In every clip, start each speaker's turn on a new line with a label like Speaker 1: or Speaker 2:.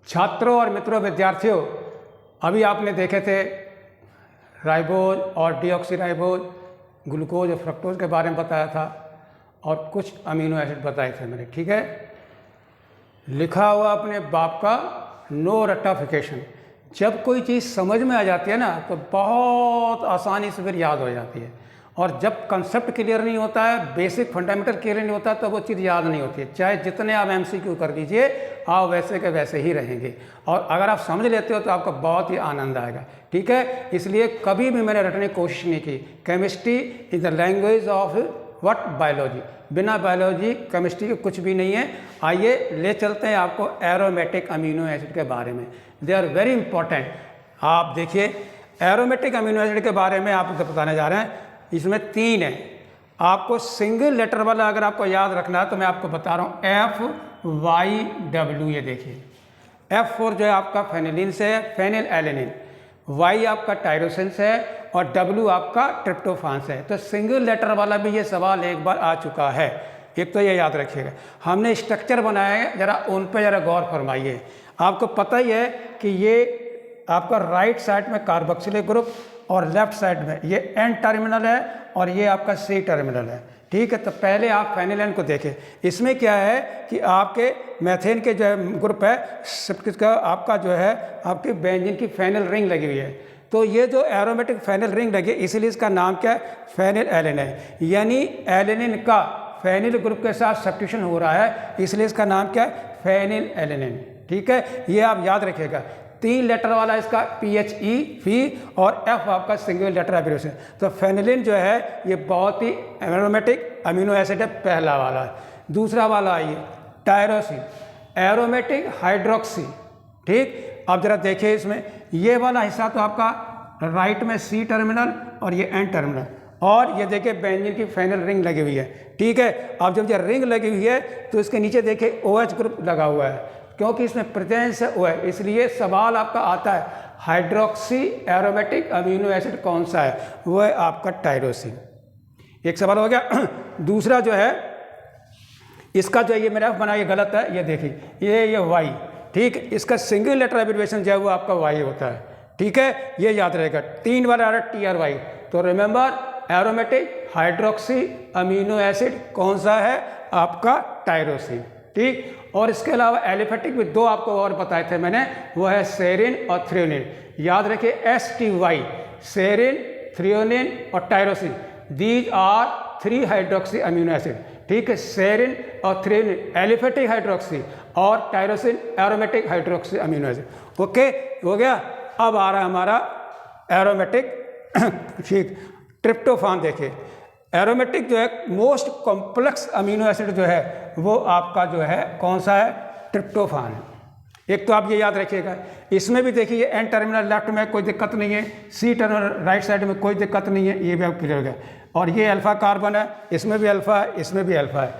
Speaker 1: छात्रों और मित्रों विद्यार्थियों, अभी आपने देखे थे राइबोज और डीऑक्सीराइबोज, ग्लूकोज और फ्रक्टोज के बारे में बताया था और कुछ अमीनो एसिड बताए थे मैंने। ठीक है, लिखा हुआ अपने बाप का नो रट्टाफिकेशन। जब कोई चीज़ समझ में आ जाती है ना तो बहुत आसानी से फिर याद हो जाती है, और जब कंसेप्ट क्लियर नहीं होता है, बेसिक फंडामेंटल क्लियर नहीं होता तो वो चीज़ याद नहीं होती है। चाहे जितने आप एमसीक्यू कर लीजिए, आप वैसे के वैसे ही रहेंगे, और अगर आप समझ लेते हो तो आपको बहुत ही आनंद आएगा। ठीक है, इसलिए कभी भी मैंने रटने की कोशिश नहीं की। Chemistry is the language of what biology. बिना बायोलॉजी केमिस्ट्री के कुछ भी नहीं है। आइए ले चलते हैं आपको एरोमेटिक अमीनो एसिड के बारे में। They are very important. आप देखिए, एरोमेटिक अमीनो एसिड के बारे में आपको बताने जा रहे हैं। इसमें 3 है। आपको सिंगल लेटर वाला अगर आपको याद रखना है तो मैं आपको बता रहा हूँ, FYW। ये देखिए, F4 जो है आपका फेनिलिन से है, फेनिल एलेनिन। Y आपका टायरोसिन से है और W आपका ट्रिप्टोफान से है। तो सिंगल लेटर वाला भी ये सवाल एक बार आ चुका है। एक तो ये याद रखिएगा। हमने स्ट्रक्चर बनाया है, जरा उन पर जरा गौर फरमाइए। आपको पता ही है कि ये आपका राइट साइड में कार्बोक्सिलिक ग्रुप और लेफ्ट साइड में ये N टर्मिनल है और ये आपका C टर्मिनल है। ठीक है, तो पहले आप फेनिलेन को देखें। इसमें क्या है कि आपके मेथेन के जो है ग्रुप है, का आपका जो है आपकी बेंजीन की फेनिल रिंग लगी हुई है। तो ये जो एरोमेटिक फेनिल रिंग लगी, इसलिए इसका नाम क्या है, फेनिल एलेन है। यानी एलेनिन का फेनिल ग्रुप के साथ सब्स्टिट्यूशन हो रहा है, इसलिए इसका नाम क्या है, फेनिल एलेनिन। ठीक है, ये आप याद रखिएगा। 3 लेटर वाला इसका PHE फी और F आपका सिंगल लेटर एब्रिविएशन। तो फेनिलिन जो है ये बहुत ही एरोमेटिक अमीनो एसिड है, पहला वाला है। दूसरा वाला आइए, टायरोसिन, एरोमेटिक हाइड्रोक्सी। ठीक, अब जरा देखिए इसमें ये वाला हिस्सा तो आपका राइट में C टर्मिनल और ये N टर्मिनल, और ये देखिए बेंजीन की फेनिल रिंग लगी हुई है। ठीक है, अब जब ये रिंग लगी हुई है तो इसके नीचे देखिए OH ग्रुप लगा हुआ है, क्योंकि इसमें प्रेजेंस है OH, इसलिए सवाल आपका आता है हाइड्रोक्सी एरोमेटिक अमीनो एसिड कौन सा है, वो है आपका टायरोसिन। एक सवाल हो गया। दूसरा जो है इसका जो ये मेरा बना, ये गलत है, ये देखिए ये Y। ठीक, इसका सिंगल लेटर एब्रिविएशन जो है वो आपका Y होता है। ठीक है, ये याद रहेगा। 3 बार आ रहा है TRY। तो remember, aromatic hydroxy amino acid कौन सा है, आपका टायरोसिन। ठीक, और इसके अलावा एलिफेटिक भी 2 आपको और बताए थे मैंने, वो है सेरिन और थ्रियोनिन। याद रखिए STY, सेरिन, थ्रियोनिन और tyrosine. These are 3 hydroxy amino acid. ठीक है, सेरिन और थ्रियोनिन एलिफेटिक हाइड्रोक्सी और tyrosine aromatic hydroxy amino acid. Okay, हो गया। अब आ रहा है हमारा एरोमेटिक ठीक, ट्रिप्टोफान। देखिए, एरोमेटिक जो है मोस्ट कॉम्प्लेक्स अमीनो एसिड जो है वो आपका जो है कौन सा है, ट्रिप्टोफान है। एक तो आप ये याद रखिएगा। इसमें भी देखिए N टर्मिनल लेफ्ट में कोई दिक्कत नहीं है, C टर्मिनल राइट साइड में कोई दिक्कत नहीं है, ये भी आप क्लियर हो गया। और ये अल्फा कार्बन है, इसमें भी अल्फा है, इसमें भी अल्फा है।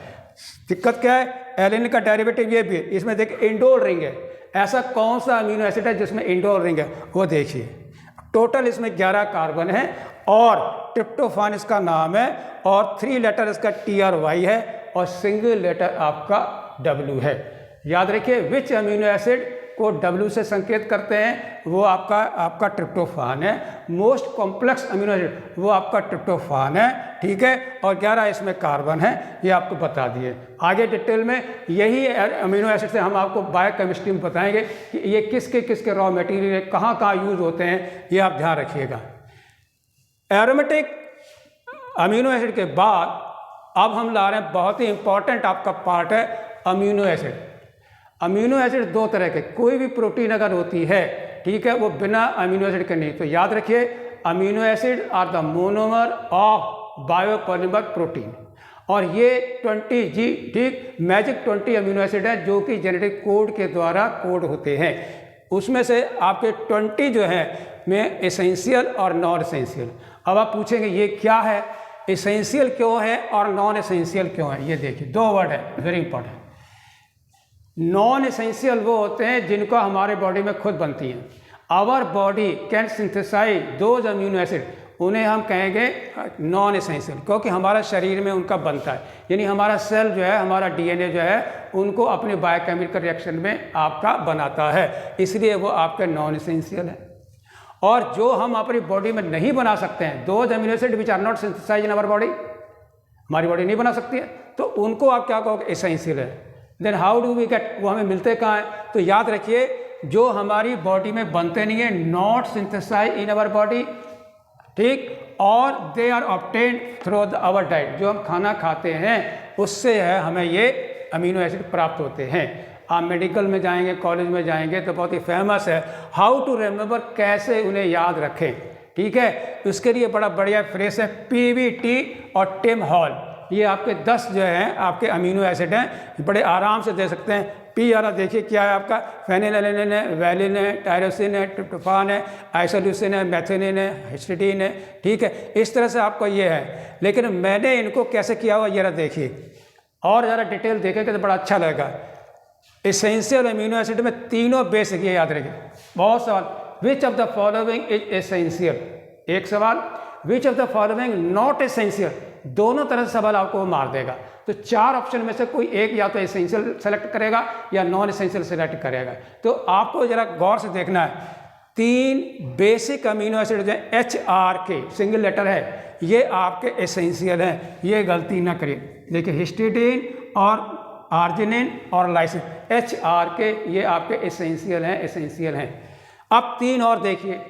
Speaker 1: दिक्कत क्या है, एलेनिन का डेरिवेटिव ये भी है। इसमें देखिए इंडोल रिंग है। ऐसा कौन सा अमीनो एसिड है जिसमें इंडोल रिंग है, वो देखिए। टोटल इसमें 11 कार्बन है और ट्रिप्टोफान इसका नाम है, और 3 लेटर इसका TRY है और सिंगल लेटर आपका W है। याद रखिए, विच अमीनो एसिड को W से संकेत करते हैं, वो आपका ट्रिप्टोफान है। मोस्ट कॉम्प्लेक्स अमीनो एसिड वो आपका ट्रिप्टोफान है। ठीक है, और 11 इसमें कार्बन है, ये आपको बता दिए। आगे डिटेल में यही अमीनो एसिड से हम आपको बायोकेमिस्ट्री में बताएंगे कि ये किसके रॉ मटेरियल कहाँ कहाँ यूज होते हैं, ये आप ध्यान रखिएगा। एरोमेटिक अमीनो एसिड के बाद अब हम ला रहे हैं बहुत ही इंपॉर्टेंट आपका पार्ट है अमीनो एसिड। अमीनो एसिड 2 तरह के, कोई भी प्रोटीन अगर होती है, ठीक है, वो बिना अमीनो एसिड के नहीं। तो याद रखिए, amino acid are the monomer of biopolymer protein, और ये 20G, ठीक, मैजिक 20 अमीनो एसिड है जो कि जेनेटिक कोड के द्वारा कोड होते हैं। उसमें से आपके 20 जो है में एसेंशियल और नॉन एसेंशियल। अब आप पूछेंगे ये क्या है, एसेंशियल क्यों है और नॉन एसेंशियल क्यों है। ये देखिए 2 वर्ड है, वेरी इंपॉर्टेंट। नॉन एसेंशियल वो होते हैं जिनको हमारे बॉडी में खुद बनती हैं। Our body can synthesize those amino acid उन्हें हम कहेंगे नॉन एसेंशियल, क्योंकि हमारा शरीर में उनका बनता है, यानी हमारा सेल जो है, हमारा डीएनए जो है, उनको अपने बायोकेमिकल रिएक्शन में आपका बनाता है, इसलिए वो आपके नॉन एसेंशियल है। और जो हम अपनी बॉडी में नहीं बना सकते हैं, those amino acid which are not synthesized in our body, हमारी बॉडी नहीं बना सकती है, तो उनको आप क्या कहोगे, एसेंशियल है। Then how do we get, वो हमें मिलते कहाँ हैं? तो याद रखिए, जो हमारी बॉडी में बनते नहीं है, not synthesized in our body, ठीक, और they are obtained through our diet, जो हम खाना खाते हैं उससे है हमें ये अमीनो एसिड प्राप्त होते हैं। आप मेडिकल में जाएंगे, कॉलेज में जाएंगे तो बहुत ही फेमस है हाउ टू रिमेंबर, कैसे उन्हें याद रखें, ठीक है। उसके लिए बड़ा बढ़िया फ्रेस है PVT और टिम हॉल, ये आपके 10 जो हैं आपके अमीनो एसिड हैं, बड़े आराम से दे सकते हैं। पी वाला देखिए क्या है आपका, फेनिलएलनिन है, वैलिन है, टायरोसिन है, ट्रिप्टोफान है, आइसोल्यूसिन है, मेथिओनिन है, हिस्टिडीन है, ठीक है। इस तरह से आपको ये है, लेकिन मैंने इनको कैसे किया हुआ जरा देखिए, और ज़रा डिटेल देखेंगे तो बड़ा अच्छा लगेगा। एसेंशियल अमीनो एसिड में तीनों बेसिक, ये याद रखिए, बहुत सवाल, which of the following is essential, एक सवाल, which of the following not essential, दोनों तरह से सवाल आपको मार देगा। तो 4 ऑप्शन में से कोई एक या तो एसेंशियल सेलेक्ट करेगा या नॉन एसेंशियल सेलेक्ट करेगा। तो आपको जरा गौर से देखना है, 3 बेसिक अमीनो एसिड जो है HRK सिंगल लेटर है, ये आपके एसेंशियल हैं, ये गलती ना करिए। देखिए हिस्टिडीन और आर्जिनिन और लाइसिन, HRK ये आपके एसेंशियल हैं, अब 3 और देखिए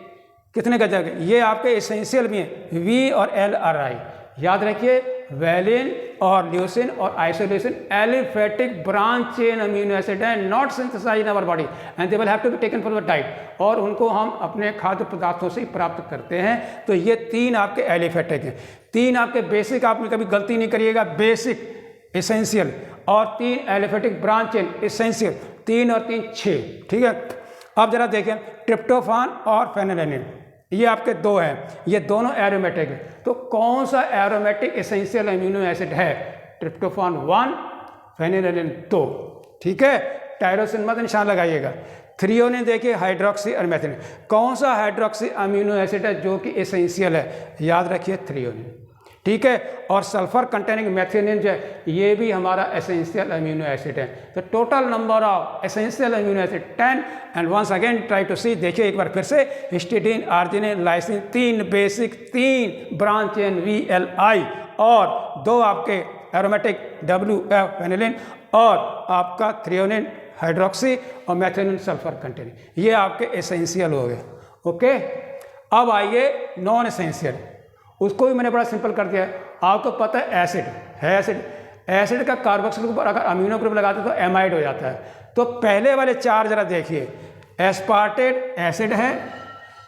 Speaker 1: कितने का जगह, ये आपके एसेंशियल भी हैं, V और LRI, याद रखिए, वैलिन और ल्यूसिन और isoleucine aliphatic branch chain amino acid है, not synthesized in our body and they will have to be taken from the diet, और उनको हम अपने खाद्य पदार्थों से ही प्राप्त करते हैं। तो ये 3 आपके एलिफेटिक हैं, 3 आपके बेसिक, आपने कभी गलती नहीं करिएगा, बेसिक एसेंशियल, और 3 एलिफेटिक ब्रांच चेन एसेंशियल, 3 और 3 6, ठीक है। अब जरा देखें, ट्रिप्टोफान और फेनिलएलनिन, ये आपके 2 हैं, ये दोनों एरोमेटिक है, तो कौन सा एरोमेटिक एसेंशियल अमीनो एसिड है? ट्रिप्टोफान 1, फेनिलएलनिन 2, ठीक है। टायरोसिन मत निशान लगाइएगा। थ्रियोनिन देखिए, हाइड्रोक्सी और मेथिओनिन, कौन सा हाइड्रोक्सी अमीनो एसिड है जो कि एसेंशियल है? याद रखिए थ्रियोनिन, ठीक है। और सल्फर कंटेनिंग मेथिओनिन जो है, ये भी हमारा एसेंशियल अमीनो एसिड है। तो total number of essential amino acid 10, and once again try to see, देखिए एक बार फिर से, histidine, arginine, lysine, 3 basic, 3 branch chain VLI, और 2 आपके एरोमेटिक WF फेनिलिन, और आपका थ्रियोनिन हाइड्रोक्सी और मेथिओनिन सल्फर कंटेनिंग, ये आपके एसेंशियल हो गए, ओके। अब आइए नॉन एसेंशियल, उसको भी मैंने बड़ा सिंपल कर दिया है। आपको पता है एसिड है, एसिड का कार्बोक्सिल ग्रुप अगर अमीनो ग्रुप लगाते तो एमाइड हो जाता है। तो पहले वाले 4 जरा देखिए, एस्पार्टेट एसिड है,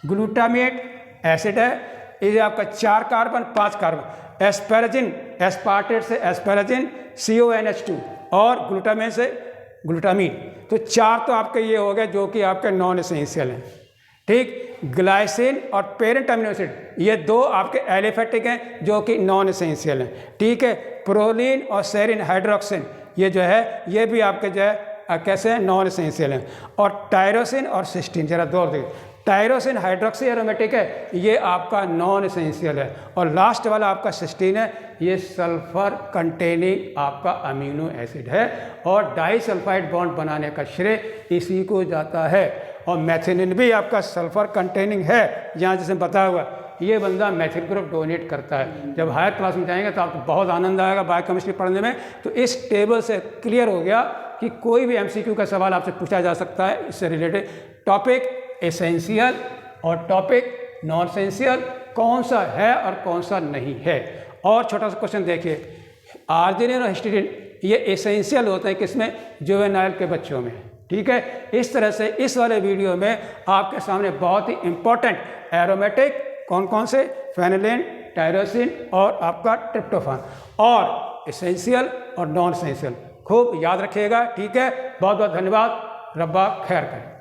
Speaker 1: ग्लूटामेट एसिड है, ये आपका 4 कार्बन 5 कार्बन, एस्पेराजिन, एस्पार्टेट से एस्पेराजिन, CONH2, और ग्लूटामेट से ग्लूटामीन, तो 4 तो आपके ये हो गए जो कि आपके नॉन एसेंशियल हैं, ठीक। ग्लाइसिन और पेरेंट अमीनो एसिड, ये 2 आपके एलिफेटिक हैं जो कि नॉन एसेंशियल हैं, ठीक है। प्रोलिन और सेरिन हाइड्रोक्सिन, ये जो है, ये भी आपके जो है कैसे हैं, नॉन एसेंशियल हैं। और टायरोसिन और सिस्टीन, जरा दौड़ देखिए, टायरोसिन हाइड्रोक्सी एरोमेटिक है, ये आपका नॉन एसेंशियल है। और लास्ट वाला आपका सिस्टीन है, ये सल्फर कंटेनिंग आपका अमीनो एसिड है, और डाइसल्फाइड बॉन्ड बनाने का श्रेय इसी को जाता है। और मेथिओनिन भी आपका सल्फर कंटेनिंग है, यहाँ जिसने बताया हुआ, ये बंदा मेथिल ग्रुप डोनेट करता है। जब हायर क्लास में जाएंगे तो आपको बहुत आनंद आएगा बायोकेमिस्ट्री पढ़ने में। तो इस टेबल से क्लियर हो गया कि कोई भी MCQ का सवाल आपसे पूछा जा सकता है इससे रिलेटेड। टॉपिक एसेंशियल और टॉपिक नॉन एसेंशियल, कौन सा है और कौन सा नहीं है। और छोटा सा क्वेश्चन देखिए, आर्जिनिन और हिस्टिडीन ये एसेंशियल होते हैं किसमें? जुवेनाइल के बच्चों में, ठीक है। इस तरह से इस वाले वीडियो में आपके सामने बहुत ही इंपॉर्टेंट एरोमेटिक कौन कौन से, फेनिलिन, टायरोसिन और आपका ट्रिप्टोफान, और एसेंशियल और नॉन एसेंशियल खूब याद रखिएगा, ठीक है। बहुत बहुत धन्यवाद, रब्बा खैर करें।